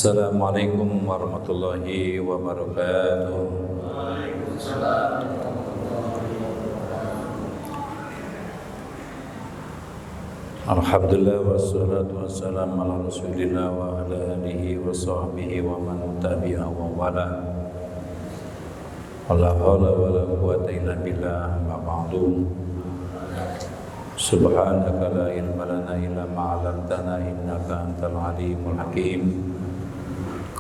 Assalamualaikum warahmatullahi wabarakatuh. Alhamdulillah wassalatu wassalamu ala rasulillah wa ala alihi wa sahbihi wa man tabi'a wa wala. La haula wa la quwwata illa billah ma ba'du. Subhanaka la ilma lana illa ma 'allamtana innaka antal alimul hakim.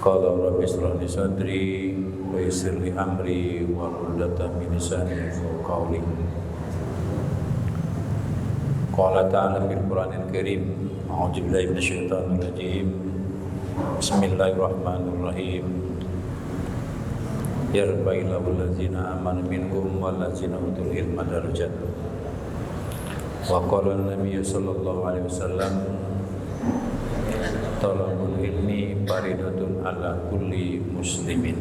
Qala rabbi ishrah li sadri wa yassir li amri wa hlul 'uqdatam min lisani yafqahu qawli. Qala ta'ala fil Qur'anil Karim, a'udzu billahi minasyaitonir rajim. Bismillahirrahmanirrahim. Yarfa'illahu allazina amanu minkum wallazina utul ilma darajat. Wa qala an-nabiy sallallahu alaihi wasallam, talabul ilmi faridatun ala kulli muslimin.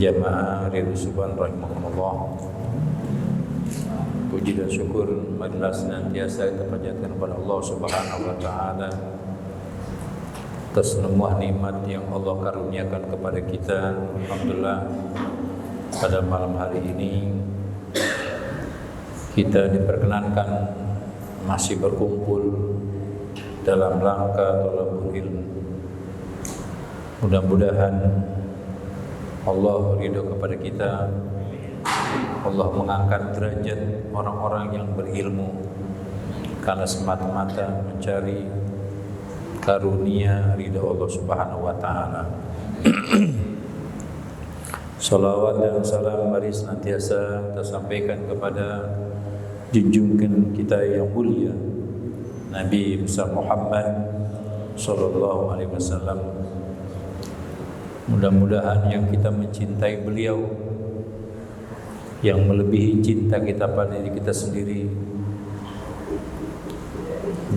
Jamaah ridwan rahimakumullah. Puji dan syukur marilah senantiasa kita panjatkan kepada Allah Subhanahu wa taala atas semua nikmat yang Allah karuniakan kepada kita. Alhamdulillah, pada malam hari ini kita diperkenankan masih berkumpul dalam rangka thalabul ilm. Mudah-mudahan Allah ridho kepada kita. Allah mengangkat derajat orang-orang yang berilmu karena semata-mata mencari karunia ridha Allah Subhanahu wa taala. Salawat dan salam mari senantiasa kita sampaikan kepada junjungan kita yang mulia Nabi besar Muhammad sallallahu alaihi wasallam. Mudah-mudahan yang kita mencintai beliau, yang melebihi cinta kita pada diri kita sendiri,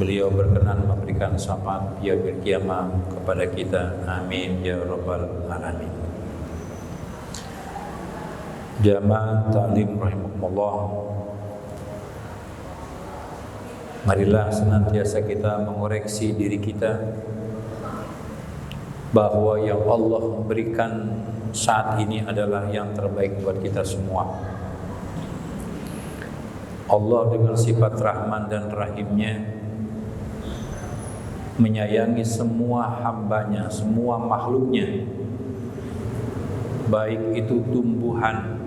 beliau berkenan memberikan syafaat yaumil qiyamah kepada kita. Amin ya rabbal alamin. Jamaah ta'lim rahimakumullah, marilah senantiasa kita mengoreksi diri kita bahwa yang Allah berikan saat ini adalah yang terbaik buat kita semua. Allah dengan sifat Rahman dan Rahimnya menyayangi semua hambanya, semua makhluknya, baik itu tumbuhan,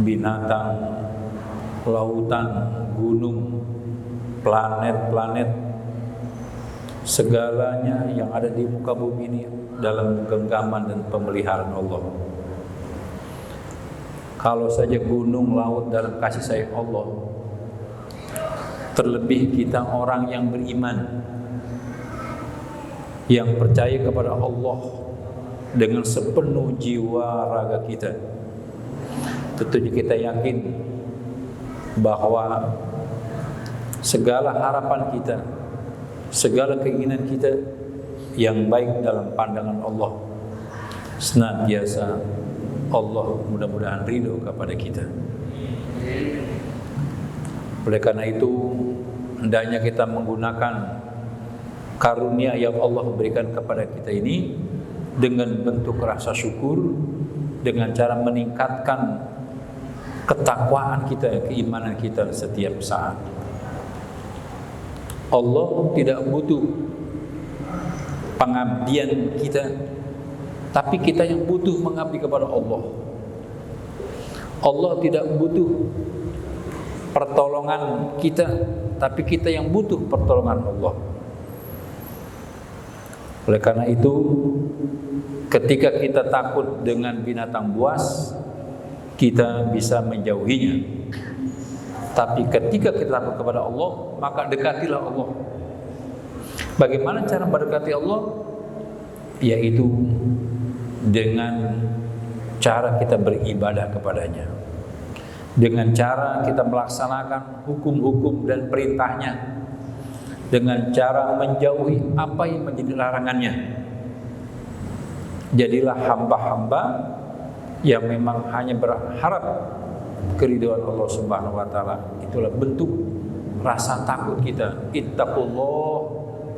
binatang, lautan, gunung, planet-planet, segalanya yang ada di muka bumi ini dalam genggaman dan pemeliharaan Allah. Kalau saja gunung, laut dalam kasih sayang Allah, terlebih kita orang yang beriman, yang percaya kepada Allah dengan sepenuh jiwa raga kita, tentunya kita yakin bahwa segala harapan kita, segala keinginan kita yang baik dalam pandangan Allah, senantiasa Allah mudah-mudahan ridho kepada kita. Oleh karena itu, hendaknya kita menggunakan karunia yang Allah berikan kepada kita ini dengan bentuk rasa syukur, dengan cara meningkatkan ketakwaan kita, keimanan kita setiap saat. Allah tidak butuh pengabdian kita, tapi kita yang butuh mengabdi kepada Allah. Allah tidak butuh pertolongan kita, tapi kita yang butuh pertolongan Allah. Oleh karena itu, ketika kita takut dengan binatang buas, kita bisa menjauhinya. Tapi ketika kita takut kepada Allah, maka dekatilah Allah. Bagaimana cara mendekati Allah? Yaitu dengan cara kita beribadah kepadanya, dengan cara kita melaksanakan hukum-hukum dan perintahnya, dengan cara menjauhi apa yang menjadi larangannya. Jadilah hamba-hamba yang memang hanya berharap keridhaan Allah Subhanahu wa taala. Itulah bentuk rasa takut kita. Ittaqullah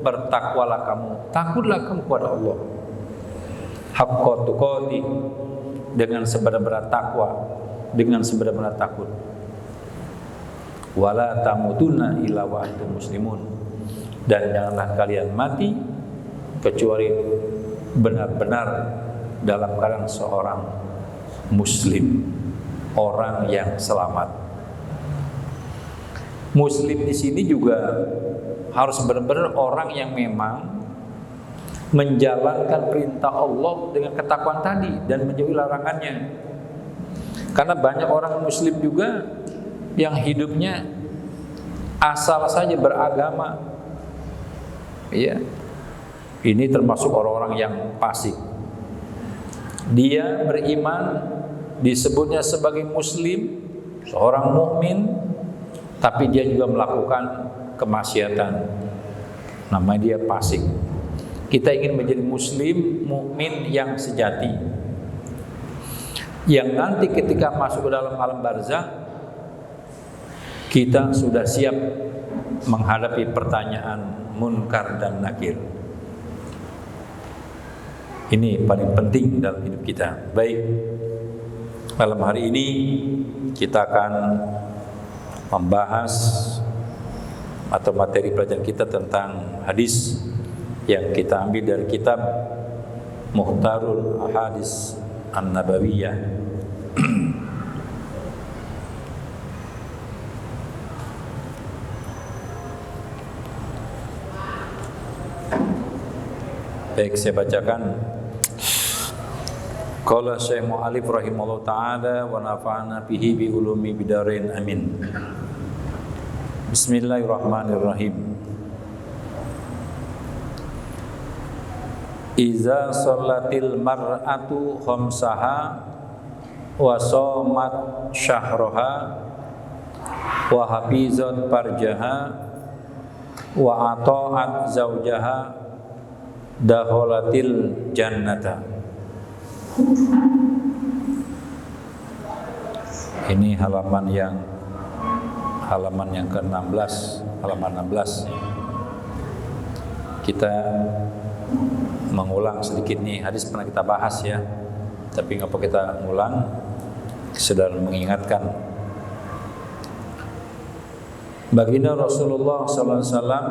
bertakwalah kamu, takutlah kamu kepada Allah. Haqqa tuqati, dengan sebenar-benar takwa, dengan sebenar-benar takut. Wala tamutunna illa wa antum muslimun, dan janganlah kalian mati kecuali benar-benar dalam keadaan seorang muslim, orang yang selamat. Muslim di sini juga harus benar-benar orang yang memang menjalankan perintah Allah dengan ketakwaan tadi dan menjauhi larangannya. Karena banyak orang muslim juga yang hidupnya asal saja beragama. Iya. Ini termasuk orang-orang yang fasik. Dia beriman, disebutnya sebagai muslim, seorang mukmin, tapi dia juga melakukan kemaksiatan. Namanya dia fasik. Kita ingin menjadi muslim, mukmin yang sejati, yang nanti ketika masuk ke dalam alam barzakh kita sudah siap menghadapi pertanyaan munkar dan nakir. Ini paling penting dalam hidup kita. Baik, malam hari ini kita akan membahas atau materi pelajaran kita tentang hadis yang kita ambil dari kitab Mukhtarul Ahadits An-Nabawiyah. Baik, saya bacakan. Qala Syekh Mu'alif rahimahullah ta'ala wa nafa'ana bihi bi ulumi bidarain amin. Bismillahirrahmanirrahim. Iza sholatil mar'atu khamsaha wa shamat syahraha wa hafizat farjaha wa ata'at zaujaha dakhalatil jannata. Ini halaman yang ke-16, halaman 16. Kita mengulang sedikit nih, hadis pernah kita bahas ya, tapi ngapa kita ngulang, sedang mengingatkan. Baginda Rasulullah sallallahu alaihi wasallam,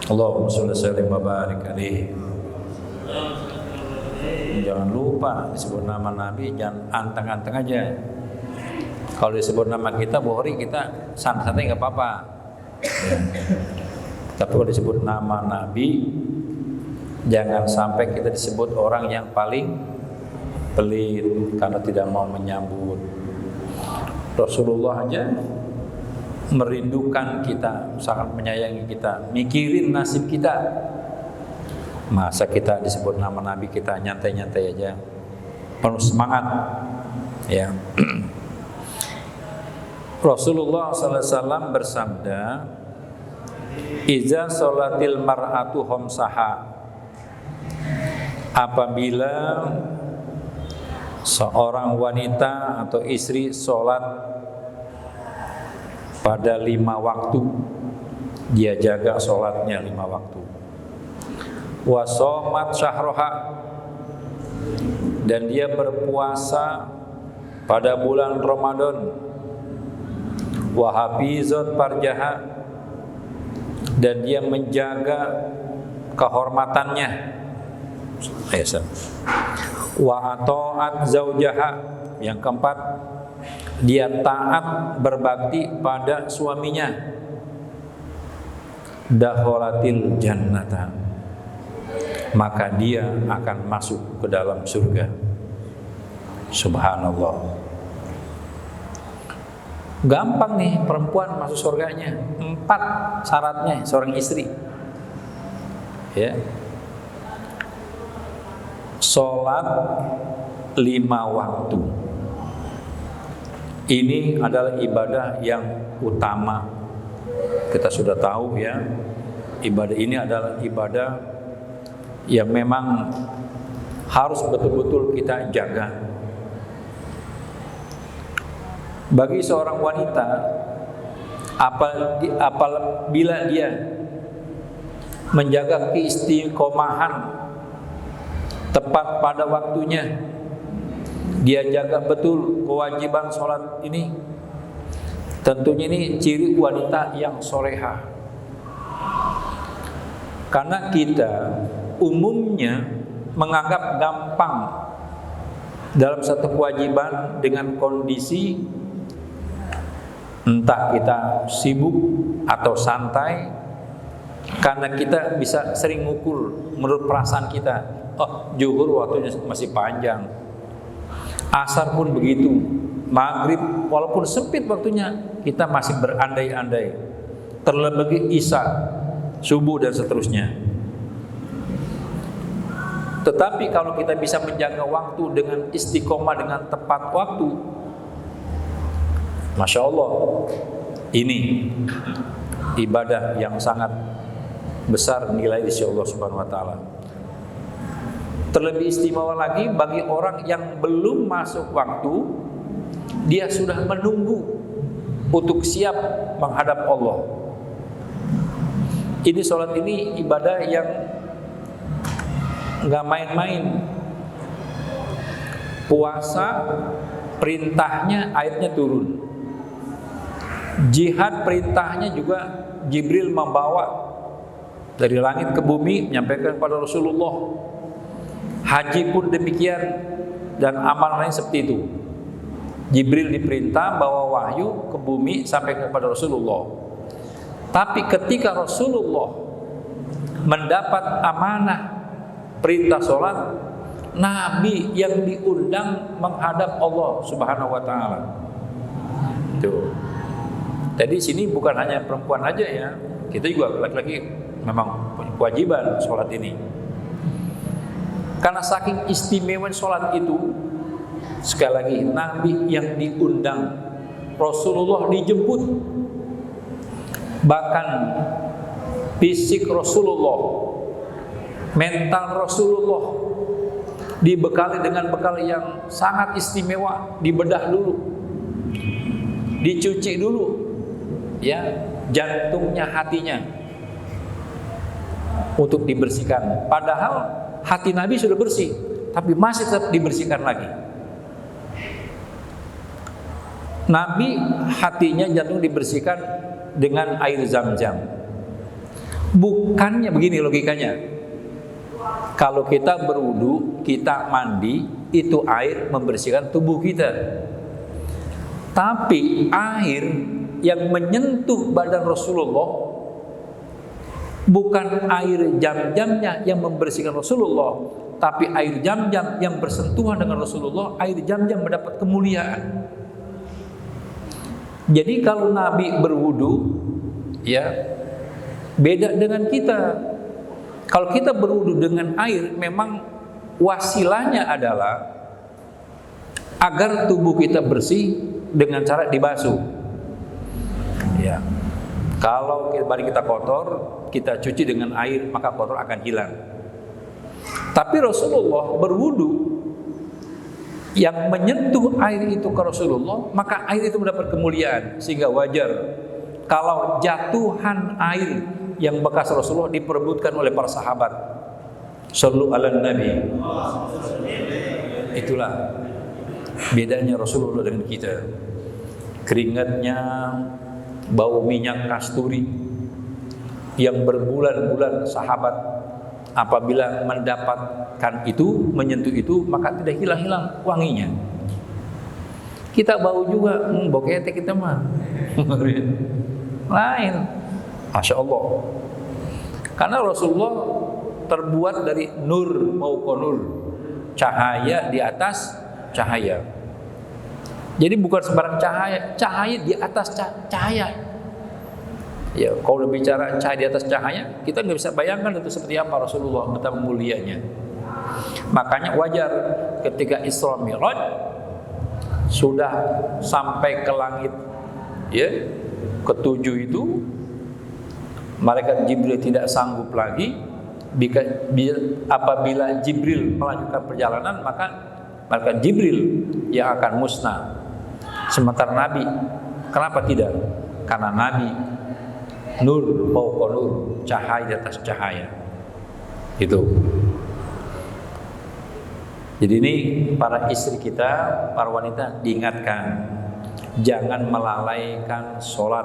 Allahumma sholli wa barik alaihi. Jangan lupa disebut nama Nabi, jangan anteng-anteng aja. Kalau disebut nama kita, Bukhari, kita santai-santai nggak apa-apa. Ya. Tapi kalau disebut nama Nabi, jangan sampai kita disebut orang yang paling pelit karena tidak mau menyambut. Rasulullah aja merindukan kita, sangat menyayangi kita, mikirin nasib kita. Masa kita disebut nama Nabi kita nyantai-nyantai aja, penuh semangat ya. Rasulullah SAW bersabda, Iza sholatil mar'atu khamsaha, apabila seorang wanita atau istri sholat pada 5 waktu, dia jaga sholatnya 5 waktu. Wa shamat syahroha, dan dia berpuasa pada bulan Ramadan. Wa hafizat farjaha, dan dia menjaga kehormatannya. Wa ata'at zaujaha, yang keempat, dia taat berbakti pada suaminya. Dakhalatil jannata, maka dia akan masuk ke dalam surga. Subhanallah. Gampang nih perempuan masuk surganya. 4 syaratnya seorang istri. Ya. Salat 5 waktu. Ini adalah ibadah yang utama. Kita sudah tahu ya, ibadah ini adalah ibadah yang memang harus betul-betul kita jaga. Bagi seorang wanita, apabila dia menjaga keistiqomahan, tepat pada waktunya. Dia jaga betul kewajiban sholat ini. Tentunya ini ciri wanita yang soleha. Karena kita umumnya menganggap gampang dalam satu kewajiban dengan kondisi entah kita sibuk atau santai, karena kita bisa sering ngukur menurut perasaan kita. Oh, zuhur waktunya masih panjang, asar pun begitu, maghrib walaupun sempit waktunya kita masih berandai-andai, terlebih isya, subuh dan seterusnya. Tetapi kalau kita bisa menjaga waktu dengan istiqomah, dengan tepat waktu, Masya Allah, ini ibadah yang sangat besar nilai di sisi Allah Subhanahu wa Ta'ala. Terlebih istimewa lagi bagi orang yang belum masuk waktu, dia sudah menunggu untuk siap menghadap Allah. Ini sholat ini ibadah yang nggak main-main. Puasa perintahnya ayatnya turun. Jihad perintahnya juga Jibril membawa dari langit ke bumi menyampaikan kepada Rasulullah. Haji pun demikian, dan amal lain seperti itu. Jibril diperintah bawa wahyu ke bumi sampai kepada Rasulullah. Tapi ketika Rasulullah mendapat amanah perintah sholat, Nabi yang diundang menghadap Allah Subhanahu wa Ta'ala. Tuh. Jadi sini bukan hanya perempuan aja ya, kita juga laki-laki memang kewajiban sholat ini. Karena saking istimewa sholat itu, sekali lagi Nabi yang diundang, Rasulullah dijemput, bahkan fisik Rasulullah, mental Rasulullah dibekali dengan bekal yang sangat istimewa, dibedah dulu, dicuci dulu, ya, jantungnya, hatinya, untuk dibersihkan. Padahal hati Nabi sudah bersih, tapi masih tetap dibersihkan lagi. Nabi hatinya, jantung dibersihkan dengan air Zam-Zam. Bukannya begini logikanya. Kalau kita berwudu, kita mandi, itu air membersihkan tubuh kita. Tapi air yang menyentuh badan Rasulullah bukan air Zam-Zamnya yang membersihkan Rasulullah, tapi air Zam-Zam yang bersentuhan dengan Rasulullah, air Zam-Zam mendapat kemuliaan. Jadi kalau Nabi berwudu, ya, beda dengan kita. Kalau kita berwudu dengan air, memang wasilahnya adalah agar tubuh kita bersih dengan cara dibasuh. Ya. Kalau badan kita kotor, kita cuci dengan air, maka kotor akan hilang. Tapi Rasulullah berwudu, yang menyentuh air itu ke Rasulullah, maka air itu mendapat kemuliaan. Sehingga wajar kalau jatuhan air yang bekas Rasulullah diperebutkan oleh para sahabat. Shallu ala Nabi. Itulah bedanya Rasulullah dengan kita. Keringatnya bau minyak kasturi yang berbulan-bulan sahabat apabila mendapatkan itu, menyentuh itu, maka tidak hilang-hilang wanginya. Kita bau juga, bau ketek kita mah lain. Masya Allah. Karena Rasulullah terbuat dari nur maukonur, cahaya di atas cahaya. Jadi bukan sembarang cahaya, cahaya di atas cahaya. Ya, kalau bicara cahaya di atas cahaya, kita nggak bisa bayangkan itu seperti apa Rasulullah, betapa mulianya. Makanya wajar ketika Isra Mi'raj sudah sampai ke langit, ya, ketujuh itu, malaikat Jibril tidak sanggup lagi. Apabila Jibril melanjutkan perjalanan, maka malaikat Jibril yang akan musnah. Sementara Nabi, kenapa tidak? Karena Nabi Nur fauqa nur, cahaya di atas cahaya. Itu. Jadi ini para istri kita, para wanita diingatkan, jangan melalaikan sholat.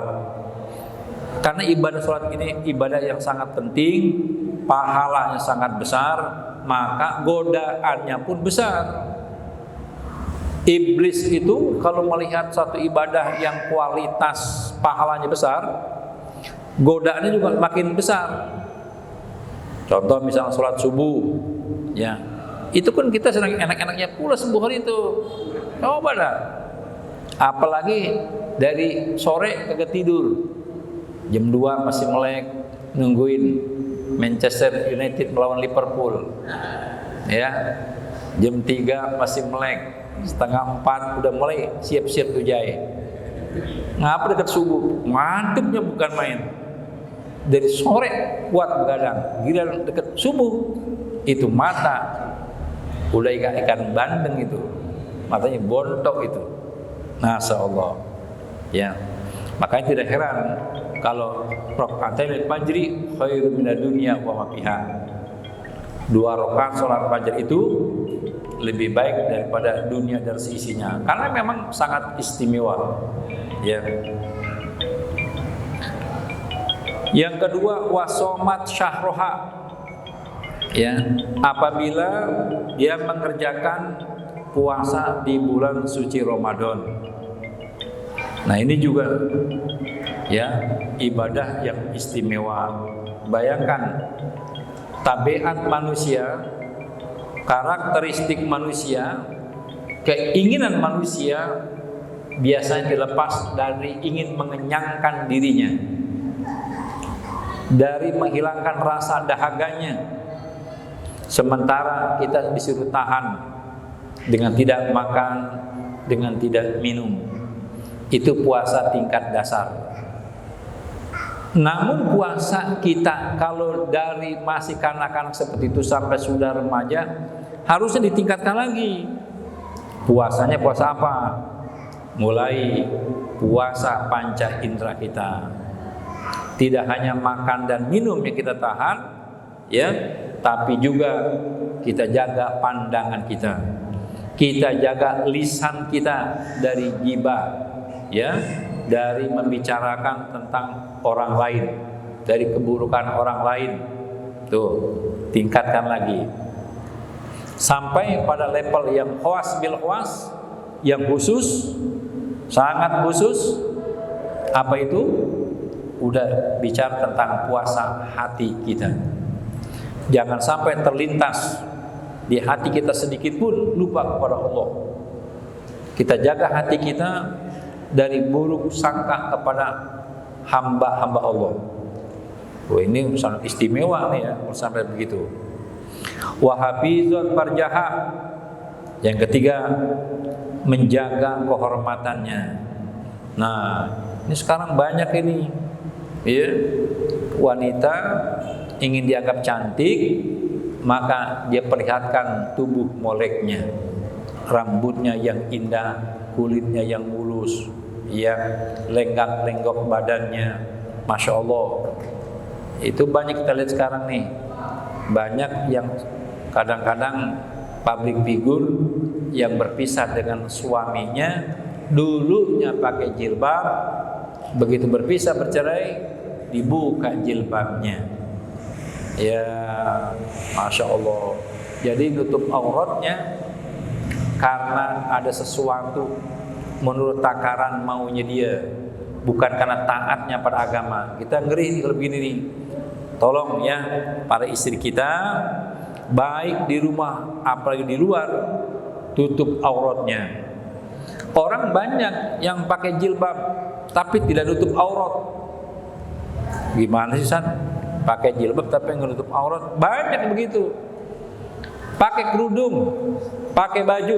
Karena ibadah sholat ini ibadah yang sangat penting, pahalanya sangat besar, maka godaannya pun besar. Iblis itu kalau melihat satu ibadah yang kualitas pahalanya besar, godaannya juga makin besar. Contoh misalnya sholat subuh, ya, itu kan kita sedang enak-enaknya pula subuh hari itu. Coba dah. Apalagi dari sore kagak tidur, jam 2 masih melek nungguin Manchester United melawan Liverpool, ya, jam 3 masih melek, setengah 4 udah mulai siap-siap tuh jahe. Ngapa dekat subuh? Mantepnya bukan main. Dari sore kuat begadang, gila dekat subuh itu mata udah ikan bandeng itu, matanya bontok itu. Masya Allah, ya. Makanya tidak heran kalau rakaatain fajri khairum minad dunya wa ma fiha. 2 rakaat salat fajar itu lebih baik daripada dunia dan seisinya, karena memang sangat istimewa, ya. Yang kedua, wasomat syahroha, ya, apabila dia mengerjakan puasa di bulan suci Ramadan. Nah ini juga, ya, ibadah yang istimewa. Bayangkan tabiat manusia, karakteristik manusia, keinginan manusia biasanya dilepas dari ingin mengenyangkan dirinya, dari menghilangkan rasa dahaganya. Sementara kita disuruh tahan dengan tidak makan, dengan tidak minum. Itu puasa tingkat dasar. Namun puasa kita kalau dari masih kanak-kanak seperti itu sampai sudah remaja, harusnya ditingkatkan lagi. Puasanya puasa apa? Mulai puasa panca indera kita. Tidak hanya makan dan minum yang kita tahan, ya, tapi juga kita jaga pandangan kita. Kita jaga lisan kita dari ghibah, ya, dari membicarakan tentang orang lain, dari keburukan orang lain. Tuh, tingkatkan lagi. Sampai pada level yang khawas bil khawas, yang khusus, sangat khusus. Apa itu? Udah bicara tentang puasa hati kita. Jangan sampai terlintas di hati kita sedikit pun lupa kepada Allah. Kita jaga hati kita dari buruk sangka kepada hamba-hamba Allah. Oh, ini sangat istimewa nih ya, sampai begitu. Wa hafizun farjaha. Yang ketiga, menjaga kehormatannya. Nah, ini sekarang banyak ini, ya, wanita ingin dianggap cantik, maka dia perlihatkan tubuh moleknya, rambutnya yang indah, kulitnya yang mulus, ya, lenggak-lenggok badannya, masya Allah. Itu banyak kita lihat sekarang nih. Banyak yang kadang-kadang public figure yang berpisah dengan suaminya, dulunya pakai jilbab, begitu berpisah bercerai, dibuka jilbabnya, ya, masya Allah. Jadi nutup auratnya karena ada sesuatu menurut takaran maunya dia, bukan karena taatnya pada agama. Kita ngeri kalau begini nih. Tolong ya para istri kita, baik di rumah apalagi di luar, tutup auratnya. Orang banyak yang pakai jilbab tapi tidak nutup aurat. Gimana sih, San? Pakai jilbab tapi nggak nutup aurat? Banyak begitu. Pakai kerudung, pakai baju,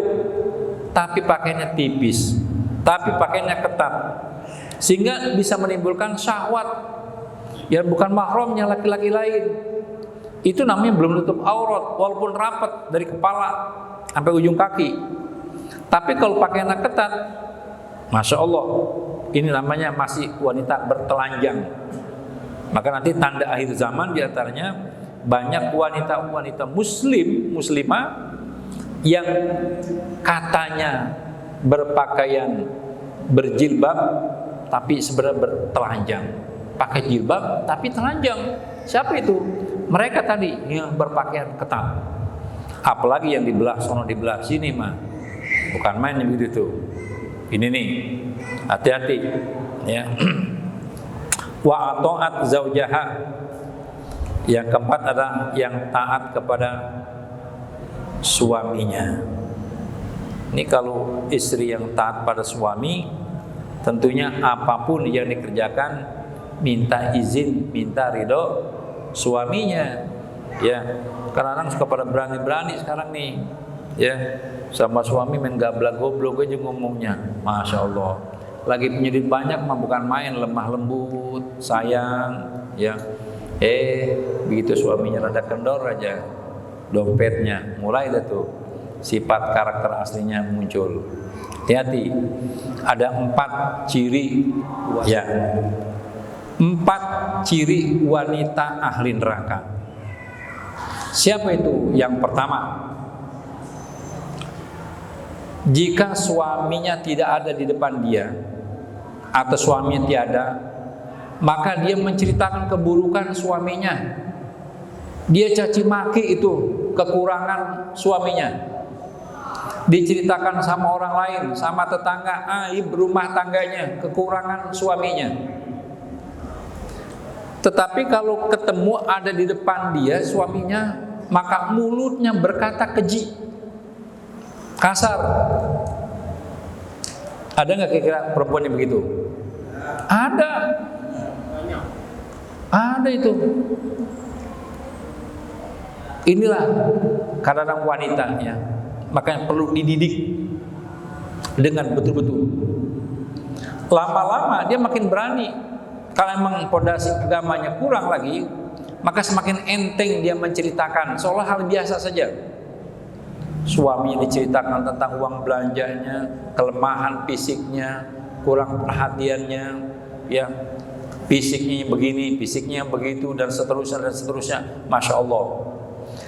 tapi pakainya tipis, tapi pakainya ketat, sehingga bisa menimbulkan syahwat. Ya bukan mahramnya laki-laki lain. Itu namanya belum nutup aurat, walaupun rapat dari kepala sampai ujung kaki. Tapi kalau pakaiannya ketat, masya Allah, ini namanya masih wanita bertelanjang. Maka nanti tanda akhir zaman diantaranya banyak wanita-wanita muslimah yang katanya berpakaian berjilbab tapi sebenarnya bertelanjang. Pakai jilbab tapi telanjang. Siapa itu? Mereka tadi yang berpakaian ketat. Apalagi yang dibelah sono dibelah sini mah. Bukan main begitu tuh. Ini nih. Hati-hati ya. Wa ata'at zaujaha. Yang keempat adalah yang taat kepada suaminya. Ini kalau istri yang taat pada suami, tentunya apapun yang dikerjakan minta izin, minta ridho suaminya. Ya, kadang-kadang suka pada berani-berani sekarang nih. Ya, sama suami main gablak-goblok aja ngomongnya. Masya Allah. Lagi punya duit banyak mah bukan main, lemah lembut, sayang, ya. Begitu suaminya rada kendor aja dompetnya, mulai dah tuh sifat karakter aslinya muncul. Hati-hati. Ada 4 ciri ya. 4 ciri wanita ahli neraka. Siapa itu? Yang pertama, jika suaminya tidak ada di depan dia atau suaminya tiada, maka dia menceritakan keburukan suaminya. Dia caci maki itu kekurangan suaminya. Diceritakan sama orang lain, sama tetangga, aib rumah tangganya, kekurangan suaminya. Tetapi kalau ketemu ada di depan dia suaminya, maka mulutnya berkata keji, kasar. Ada nggak kira-kira perempuan yang begitu? Ada itu. Inilah kadang-kadang wanita ya, makanya perlu dididik dengan betul-betul. Lama-lama dia makin berani. Kalau memang pondasi agamanya kurang lagi, maka semakin enteng dia menceritakan seolah hal biasa saja. Suaminya diceritakan tentang uang belanjanya, kelemahan fisiknya, kurang perhatiannya, ya, fisiknya begini, fisiknya begitu, dan seterusnya. Masya Allah.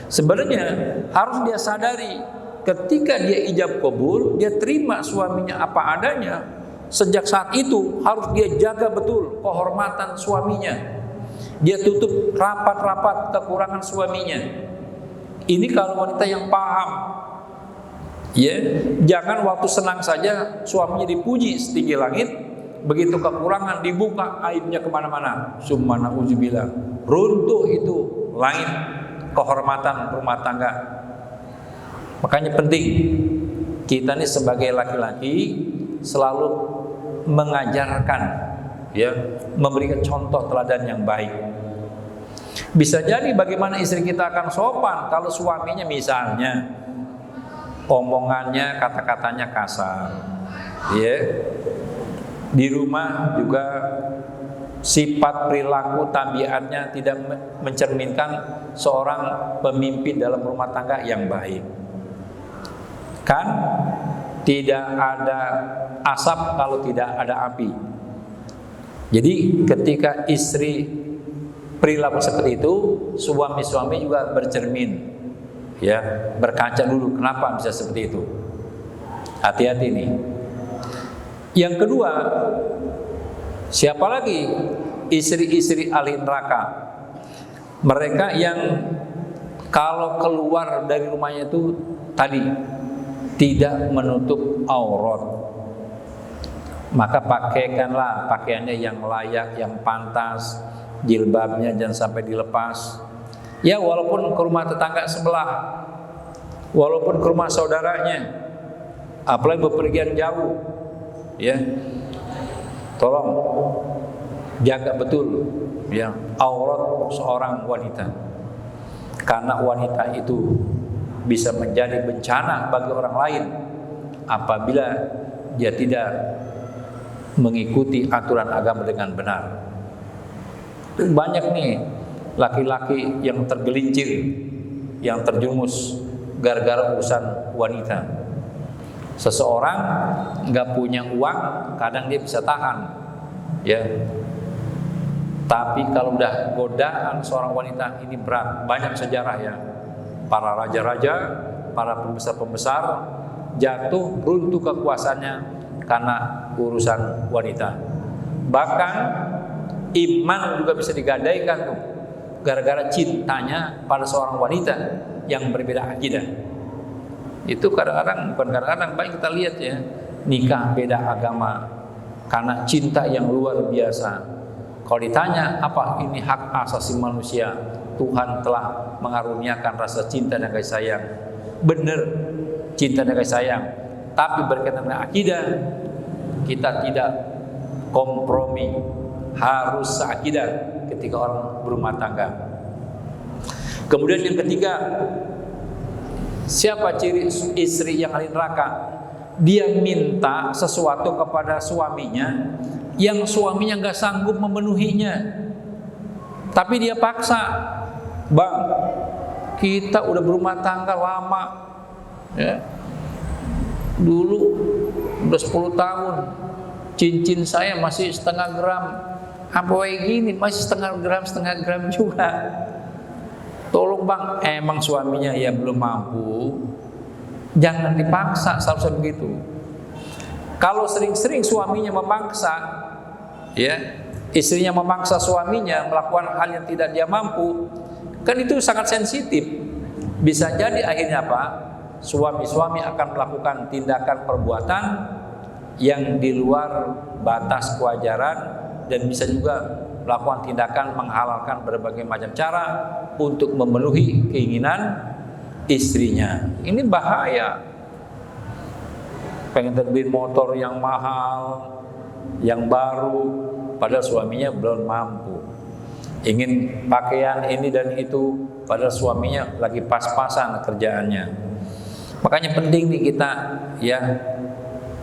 Sebenarnya harus dia sadari, ketika dia ijab kabul, dia terima suaminya apa adanya. Sejak saat itu harus dia jaga betul kehormatan suaminya. Dia tutup rapat-rapat kekurangan suaminya. Ini kalau wanita yang paham. Ya, jangan waktu senang saja suaminya dipuji setinggi langit, begitu kekurangan dibuka aibnya kemana-mana. Summa na'udzubillah. Runtuh itu langit kehormatan rumah tangga. Makanya penting kita nih sebagai laki-laki selalu mengajarkan, ya, memberikan contoh teladan yang baik. Bisa jadi bagaimana istri kita akan sopan kalau suaminya misalnya omongannya, kata-katanya kasar, ya. Di rumah juga sifat perilaku tabiatnya tidak mencerminkan seorang pemimpin dalam rumah tangga yang baik. Kan tidak ada asap kalau tidak ada api. Jadi ketika istri perilaku seperti itu, suami-suami juga bercermin, ya, berkaca dulu kenapa bisa seperti itu. Hati-hati nih. Yang kedua, siapa lagi? Istri-istri ahli neraka. Mereka yang kalau keluar dari rumahnya itu tadi tidak menutup aurat, maka pakaikanlah pakaiannya yang layak, yang pantas, jilbabnya jangan sampai dilepas. Ya, walaupun ke rumah tetangga sebelah, walaupun ke rumah saudaranya, apalagi bepergian jauh, ya, tolong jaga betul, ya, aurat seorang wanita, karena wanita itu bisa menjadi bencana bagi orang lain apabila dia tidak mengikuti aturan agama dengan benar. Banyak nih laki-laki yang tergelincir, yang terjumus gara-gara urusan wanita. Seseorang nggak punya uang, kadang dia bisa tahan, ya, Tapi kalau udah godaan seorang wanita ini berat. Banyak sejarah ya, para raja-raja, para pembesar-pembesar jatuh runtuh kekuasaannya karena urusan wanita. Bahkan iman juga bisa digadaikan tuh gara-gara cintanya pada seorang wanita yang berbeda akidah. Itu kadang-kadang, bukan kadang-kadang, banyak kita lihat ya, nikah beda agama karena cinta yang luar biasa. Kalau ditanya apa ini hak asasi manusia, Tuhan telah mengaruniakan rasa cinta dan kasih sayang. Benar, cinta dan kasih sayang. Tapi berkaitan dengan akidah, kita tidak kompromi, harus seakidah ketika orang berumah tangga. Kemudian yang ketiga, siapa ciri istri yang ahli neraka? Dia minta sesuatu kepada suaminya yang suaminya nggak sanggup memenuhinya, tapi dia paksa. Bang, kita udah berumah tangga lama ya, dulu udah 10 tahun, cincin saya masih setengah gram, apa gini masih setengah gram juga. Tolong bang, emang suaminya ya belum mampu, jangan dipaksa, seharusnya begitu. Kalau sering-sering suaminya memaksa, ya, istrinya memaksa suaminya melakukan hal yang tidak dia mampu, kan itu sangat sensitif. Bisa jadi akhirnya apa? Suami-suami akan melakukan tindakan perbuatan yang di luar batas kewajaran dan bisa juga melakukan tindakan menghalalkan berbagai macam cara untuk memenuhi keinginan istrinya. Ini bahaya. Pengen terbit motor yang mahal, yang baru, padahal suaminya belum mampu. Ingin pakaian ini dan itu, padahal suaminya lagi pas-pasan kerjaannya. Makanya penting nih kita ya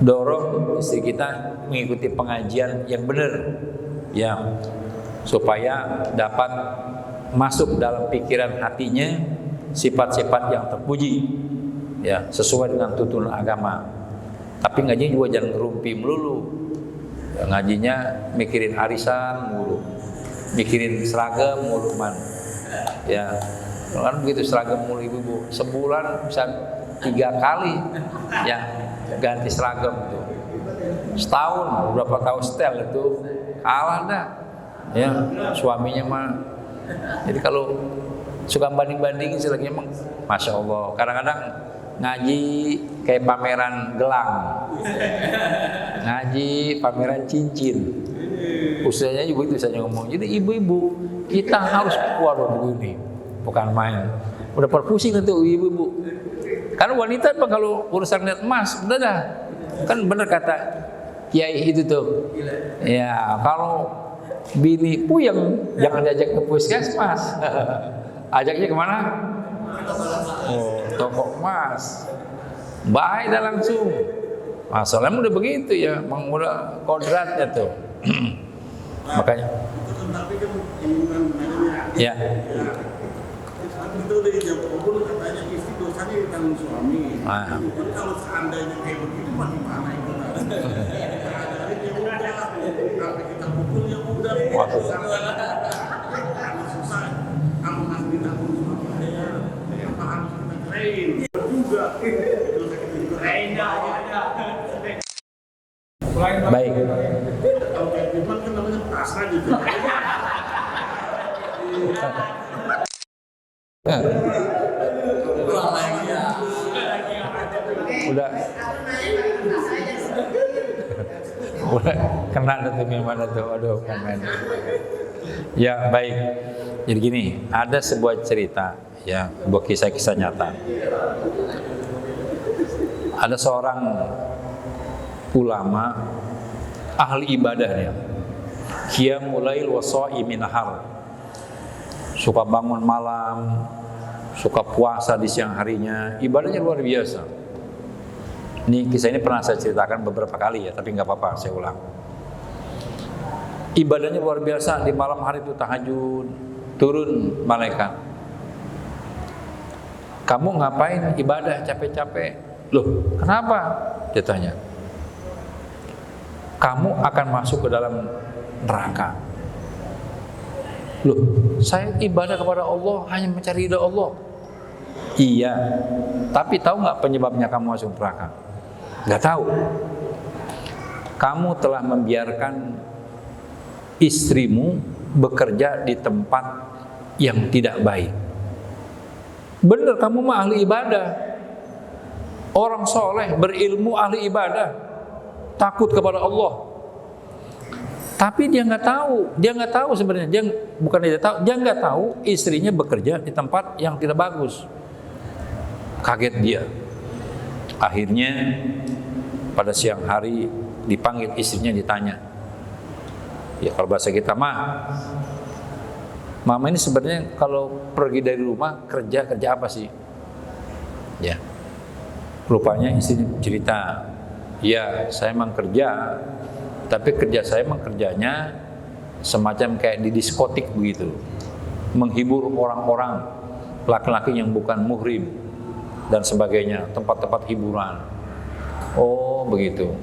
dorong istri kita mengikuti pengajian yang benar, ya, supaya dapat masuk dalam pikiran hatinya sifat-sifat yang terpuji, ya, sesuai dengan tuntunan agama. Tapi ngajinya juga jangan ngerumpi melulu. Ya, ngajinya mikirin arisan mulu, mikirin seragam mulu man. Ya, kan begitu seragam mulu ibu-ibu. Sebulan bisa 3 kali ya ganti seragam tuh. Setahun berapa tahun setel itu kalah dah. Ya, suaminya mah. Jadi kalau suka banding-bandingin selagi emang Masya Allah. Kadang-kadang ngaji kayak pameran gelang, ngaji pameran cincin, usianya juga itu saja ngomong. Jadi ibu-ibu kita harus kuat begini, bukan main. Udah perpusing itu ibu-ibu. Karena wanita apa kalau urusan lihat emas, udah dah. Kan benar kata kiai itu tuh. Ya kalau bini puyeng jangan diajak ke puskesmas, ajaknya kemana? Oh, toko emas. Baik dah langsung. Masalahnya udah begitu ya, memang udah kodratnya tuh. Makanya. Ya. Itu udah dijawab kubur katanya istri dosanya ditanggung suami. Jadi kalau seandainya kayak begitu bagaimana itu? Kalau kita pukul ya udah. Karena susah, kamu harus ditanggung suami saya. Apa harus kita train? Juga. Baik. Kalau kayak Firman kan namanya pasrah gitu. Udah kena tuh gimana tuh, aduh komen. Ya baik. Jadi gini, ada sebuah cerita, ya, sebuah kisah-kisah nyata. Ada seorang ulama ahli ibadah dia. Qiyamul lail wa shaimin nahar. Suka bangun malam, suka puasa di siang harinya, ibadahnya luar biasa. Ini kisah ini pernah saya ceritakan beberapa kali ya, tapi nggak apa-apa, saya ulang. Ibadahnya luar biasa, di malam hari itu tahajud, turun malaikat. Kamu ngapain ibadah capek-capek? Loh, kenapa? Dia tanya. Kamu akan masuk ke dalam neraka. Loh, saya ibadah kepada Allah hanya mencari ridha Allah. Iya, tapi tahu nggak penyebabnya kamu masuk neraka? Nggak tahu. Kamu telah membiarkan istrimu bekerja di tempat yang tidak baik. Benar, kamu mah ahli ibadah, orang soleh, berilmu, ahli ibadah, takut kepada Allah. Tapi dia nggak tahu sebenarnya, dia nggak tahu istrinya bekerja di tempat yang tidak bagus. Kaget dia. Akhirnya pada siang hari dipanggil istrinya, ditanya. Ya kalau bahasa kita mama ini sebenarnya kalau pergi dari rumah kerja apa sih? Ya. Rupanya istrinya cerita, ya saya emang kerja, tapi kerja saya emang kerjanya semacam kayak di diskotik begitu, menghibur orang-orang, laki-laki yang bukan muhrim dan sebagainya, tempat-tempat hiburan. Oh begitu.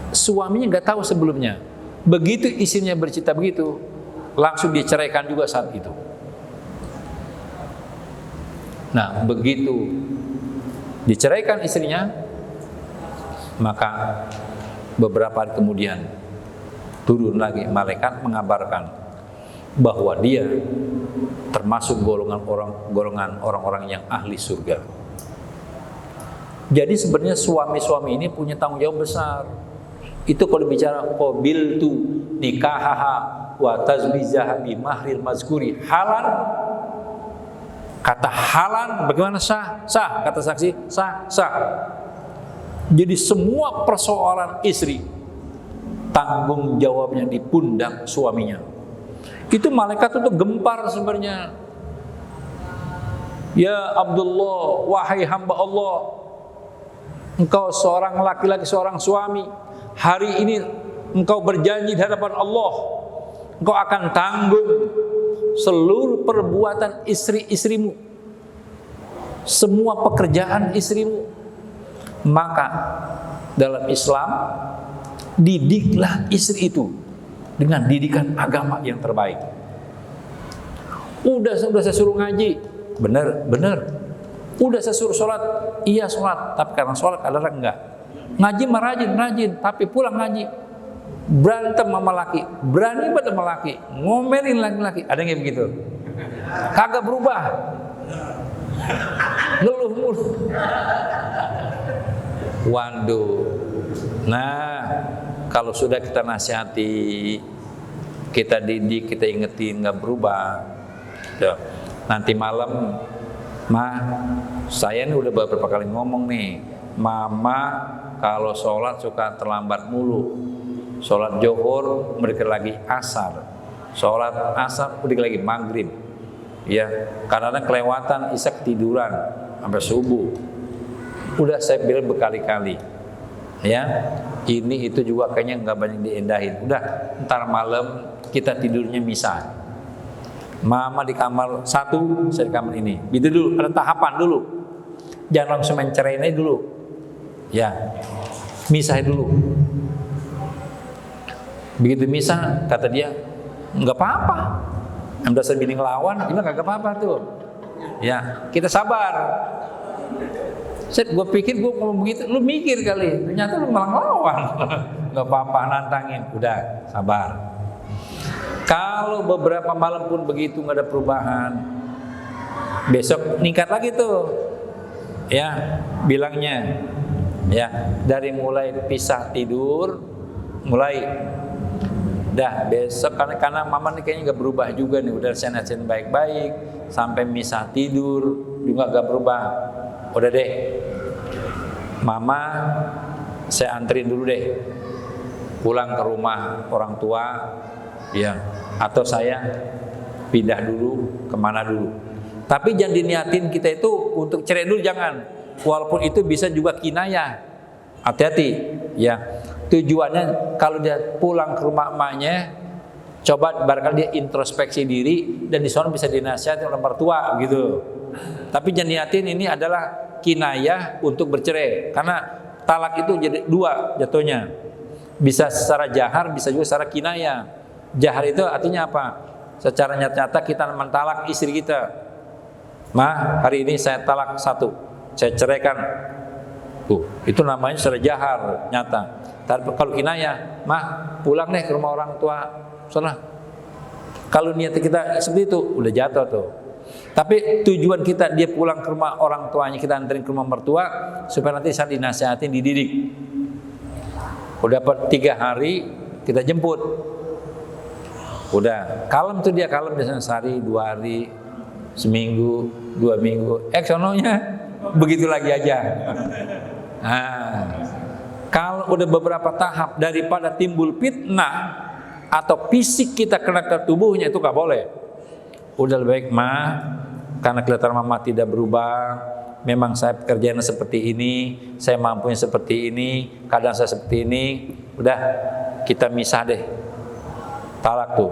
Suaminya nggak tahu sebelumnya. Begitu istrinya bercerita begitu, langsung diceraikan juga saat itu. Nah begitu diceraikan istrinya, maka beberapa hari kemudian turun lagi malaikat mengabarkan bahwa dia termasuk golongan orang-orang yang ahli surga. Jadi sebenarnya suami-suami ini punya tanggung jawab besar. Itu kalau bicara qabiltu nikahaha wa tazwijaha bi mahril mazkuri halan. Kata halan bagaimana sah? Sah, kata saksi sah. Jadi semua persoalan istri tanggung jawabnya di pundak suaminya. Itu malaikat itu gempar sebenarnya. Ya Abdullah, wahai hamba Allah, engkau seorang laki-laki, seorang suami. Hari ini engkau berjanji di hadapan Allah, engkau akan tanggung seluruh perbuatan istri-istrimu, semua pekerjaan istrimu. Maka dalam Islam didiklah istri itu dengan didikan agama yang terbaik. Udah saya suruh ngaji, bener. Udah saya suruh sholat, iya sholat, tapi karena sholat kadang enggak. Ngaji mah rajin, tapi pulang ngaji berantem sama laki, berani banget sama laki, ngomelin laki-laki. Ada yang begitu? Kagak berubah, ngeluh mulu. Waduh. Nah, kalau sudah kita nasihati, kita didik, kita ingetin, nggak berubah. Tuh. Nanti malam, saya ini udah beberapa kali ngomong nih, mama kalau sholat suka terlambat mulu. Sholat Johor, berdikit lagi asar. Sholat asar, berdikit lagi maghrib. Ya, karena kelewatan isya ketiduran sampai subuh. Udah saya bilang berkali-kali, ya ini itu juga kayaknya nggak banyak diendahin. Udah ntar malam kita tidurnya misah. Mama di kamar satu, saya di kamar ini. Gitu dulu, ada tahapan dulu. Jangan langsung mencerain aja dulu. Ya, misah dulu. Begitu misah, kata dia, nggak apa-apa. Yang dasar bini ngelawan, dia nggak apa-apa tuh. Ya, kita sabar. Gue pikir gue ngomong begitu, lu mikir kali, ternyata lu malah ngelawan. Gak apa-apa, nantangin, udah sabar. Kalau beberapa malam pun begitu gak ada perubahan, besok ningkat lagi tuh, ya bilangnya, ya dari mulai pisah tidur, mulai, dah besok karena mama nih kayaknya gak berubah juga nih, udah saya nasihatin baik-baik, sampai misah tidur juga gak berubah. Udah deh, mama saya anterin dulu deh pulang ke rumah orang tua, ya, atau saya pindah dulu kemana dulu. Tapi jangan diniatin kita itu untuk cerai dulu, jangan. Walaupun itu bisa juga kinayah, hati-hati, ya. Tujuannya kalau dia pulang ke rumah emaknya, coba barangkali dia introspeksi diri dan di sana bisa dinasihati oleh mertua gitu. Tapi jangan niatin ini adalah kinayah untuk bercerai, karena talak itu jadi dua jatuhnya, bisa secara jahar, bisa juga secara kinayah. Jahar itu artinya apa? secara nyata-nyata kita mentalak istri kita. Ma, hari ini saya talak 1, saya ceraikan. Itu namanya secara jahar, nyata. Tapi kalau kinayah, ma, pulang deh ke rumah orang tua, sana. Kalau niat kita seperti itu, udah jatuh tuh. Tapi tujuan kita dia pulang ke rumah orang tuanya, kita anterin ke rumah mertua supaya nanti saat dinasihatin, dididik. Udah dapat 3 hari kita jemput. Udah kalem tuh dia, kalem biasanya sehari, 2 hari, seminggu, 2 minggu. Sononya begitu lagi aja. Nah, kalau udah beberapa tahap daripada timbul fitnah atau fisik kita kena ke tubuhnya, itu gak boleh. Udah lebih baik, ma, karena kelihatan mama tidak berubah, memang saya pekerjaannya seperti ini, saya mampunya seperti ini, kadang saya seperti ini, udah kita misah deh. Talak tuh,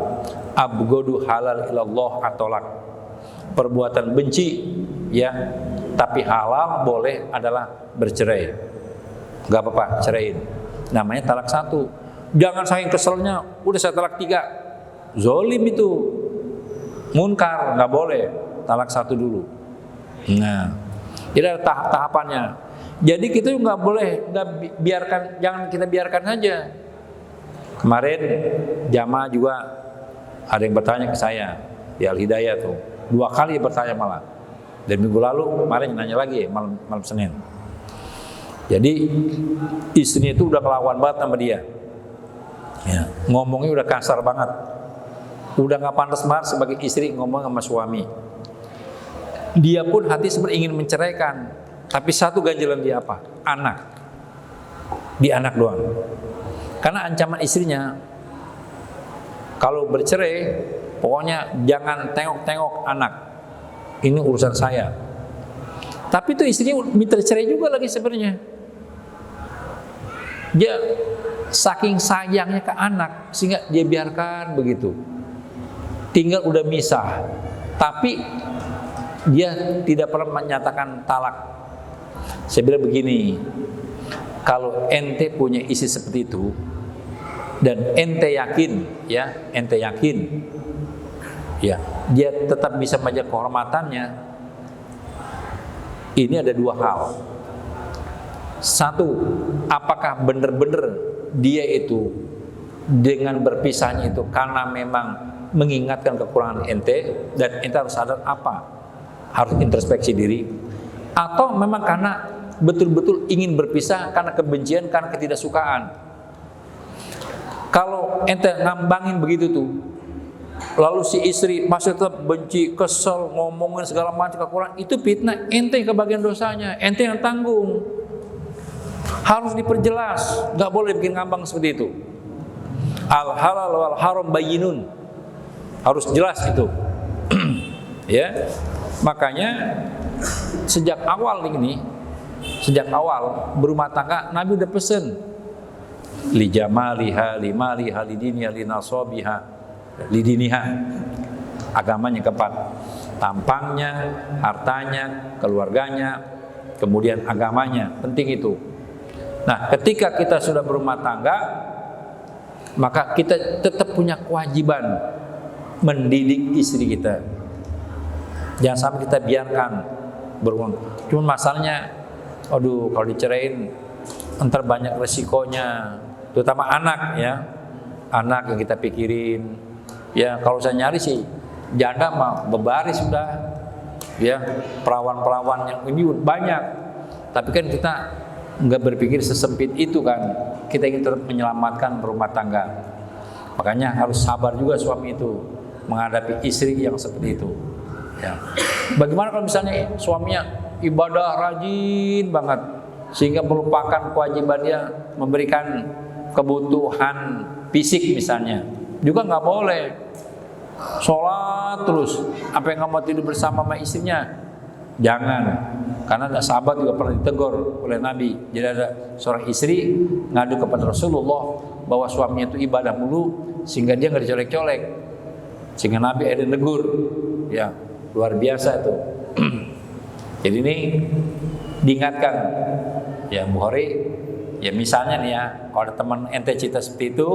abgodu halal ilallah atolak, perbuatan benci, ya, tapi halal boleh adalah bercerai. Gak apa-apa, ceraiin. Namanya talak 1. Jangan saking keselnya, udah saya talak 3. Zolim itu, munkar, nggak boleh. Talak 1 dulu. Nah, jadi ada tahap-tahapannya. Jadi kita nggak boleh, biarkan, jangan kita biarkan saja. Kemarin jamaah juga ada yang bertanya ke saya di Al Hidayah tuh, 2 kali bertanya malah. Dan minggu lalu kemarin nanya lagi malam Senin. Jadi istrinya itu udah kelawan banget sama dia. Ya, ngomongnya udah kasar banget. Udah nggak pantas banget sebagai istri ngomong sama suami. Dia pun hati sebenarnya ingin menceraikan, tapi satu ganjalan dia apa? Anak. Di anak doang. Karena ancaman istrinya, kalau bercerai, pokoknya jangan tengok-tengok anak. Ini urusan saya. Tapi itu istrinya minta cerai juga lagi sebenarnya. Dia saking sayangnya ke anak sehingga dia biarkan begitu. Tinggal udah misah, tapi dia tidak pernah menyatakan talak. Saya bilang begini, kalau ente punya istri seperti itu dan ente yakin, ya, ente yakin, ya, dia tetap bisa menjaga kehormatannya. Ini ada 2 hal. 1, apakah benar-benar dia itu dengan berpisahnya itu karena memang mengingatkan kekurangan ente dan ente harus sadar apa, harus introspeksi diri, atau memang karena betul-betul ingin berpisah karena kebencian, karena ketidaksukaan. Kalau ente ngambangin begitu tuh, lalu si istri masih tetap benci, kesel, ngomongin segala macam kekurangan, itu fitnah. Ente yang kebagian dosanya, ente yang tanggung. Harus diperjelas, nggak boleh bikin ngambang seperti itu. Al halal wal haram bayyinun, harus jelas itu. Ya, makanya sejak awal berumah tangga, Nabi udah pesen li jamaliha, li maliha, li diniha, li nasabiha, li diniha, agamanya keempat, tampangnya, hartanya, keluarganya, kemudian agamanya, penting itu. Nah, ketika kita sudah berumah tangga, maka kita tetap punya kewajiban mendidik istri kita. Jangan sampai kita biarkan berumah. Cuma masalahnya, aduh, kalau dicerain entar banyak resikonya, terutama anak, ya, anak yang kita pikirin. Ya, kalau saya nyari sih janda mah bebaris sudah, ya, perawan-perawan yang ini banyak. Tapi kan kita nggak berpikir sesempit itu kan. Kita ingin tetap menyelamatkan rumah tangga. Makanya harus sabar juga suami itu menghadapi istri yang seperti itu. Ya. Bagaimana kalau misalnya suaminya ibadah rajin banget sehingga melupakan kewajiban dia memberikan kebutuhan fisik misalnya, juga nggak boleh. Sholat terus, apa yang nggak mau tidur bersama sama istrinya, jangan. Karena ada sahabat juga pernah ditegur oleh Nabi. Jadi ada seorang istri ngadu kepada Rasulullah bahwa suaminya itu ibadah mulu sehingga dia nggak dicolek-colek. Sehingga Nabi ada negur, ya, luar biasa itu. Jadi ini diingatkan, ya Bukhari, ya misalnya nih ya, kalau ada teman ente cerita seperti itu,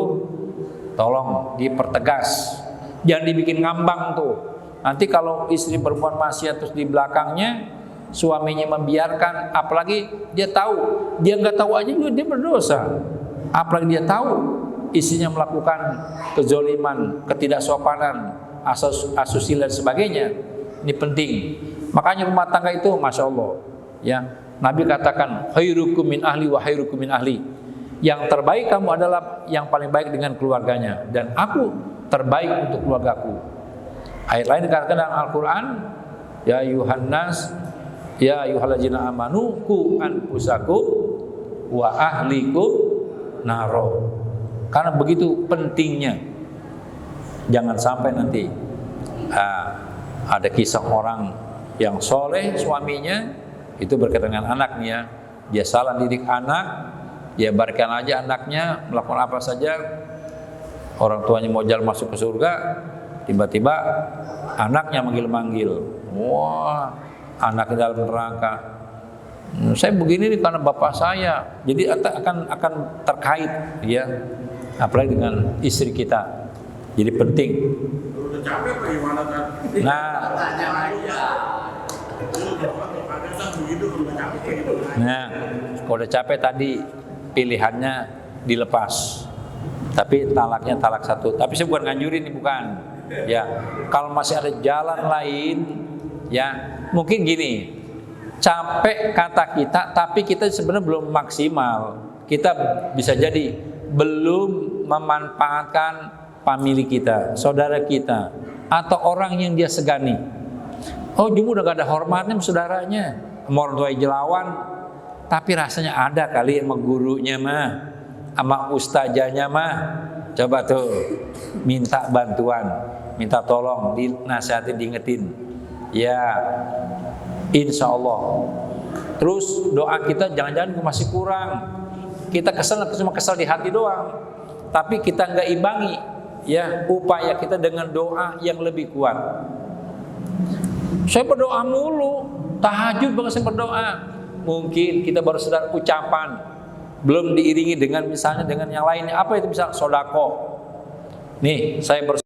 tolong dipertegas Jangan dibikin ngambang tuh. Nanti kalau istri berbuat maksiat terus di belakangnya suaminya membiarkan, apalagi dia tahu, dia nggak tahu aja juga dia berdosa. Apalagi dia tahu istrinya melakukan kezoliman, ketidaksopanan, asusila dan sebagainya. Ini penting. Makanya rumah tangga itu, masya Allah, ya Nabi katakan, khairukum min ahli wa khairukum min ahli. Yang terbaik kamu adalah yang paling baik dengan keluarganya, dan aku terbaik untuk keluargaku. Ayat lain dikatakan dalam Al-Quran, ya Yuhannas, ya ayyuhallazina amanu qu anfusakum wa ahlikum naro. Karena begitu pentingnya, jangan sampai nanti ada kisah orang yang soleh suaminya itu berkaitan dengan anaknya, dia salah didik anak, dia biarkan aja anaknya melakukan apa saja, orang tuanya mau jalan masuk ke surga, tiba-tiba anaknya manggil-manggil, wah anaknya dalam neraka. Saya begini nih karena bapak saya, jadi akan terkait, ya, apalagi dengan istri kita. Jadi penting. Nah, kalau udah capek tadi pilihannya dilepas. Tapi talaknya talak satu. Tapi saya bukan nganjurin nih, bukan. Ya, kalau masih ada jalan lain, ya mungkin gini, capek kata kita, tapi kita sebenarnya belum maksimal. Kita bisa jadi belum memanfaatkan famili kita, saudara kita, atau orang yang dia segani. Oh, cuma udah gak ada hormatnya sama saudaranya, sama orang tua jelawan, tapi rasanya ada kali sama gurunya mah, sama ustazahnya mah. Coba tuh minta bantuan, minta tolong, dinasihatin, diingetin. Ya, insya Allah. Terus doa kita jangan-jangan masih kurang. Kita kesel cuma kesel di hati doang, tapi kita nggak imbangi, ya, upaya kita dengan doa yang lebih kuat. Saya berdoa mulu, tahajud banget saya berdoa. Mungkin kita baru sadar ucapan, belum diiringi dengan misalnya dengan yang lainnya. Apa itu? Misal sodako. Nih, saya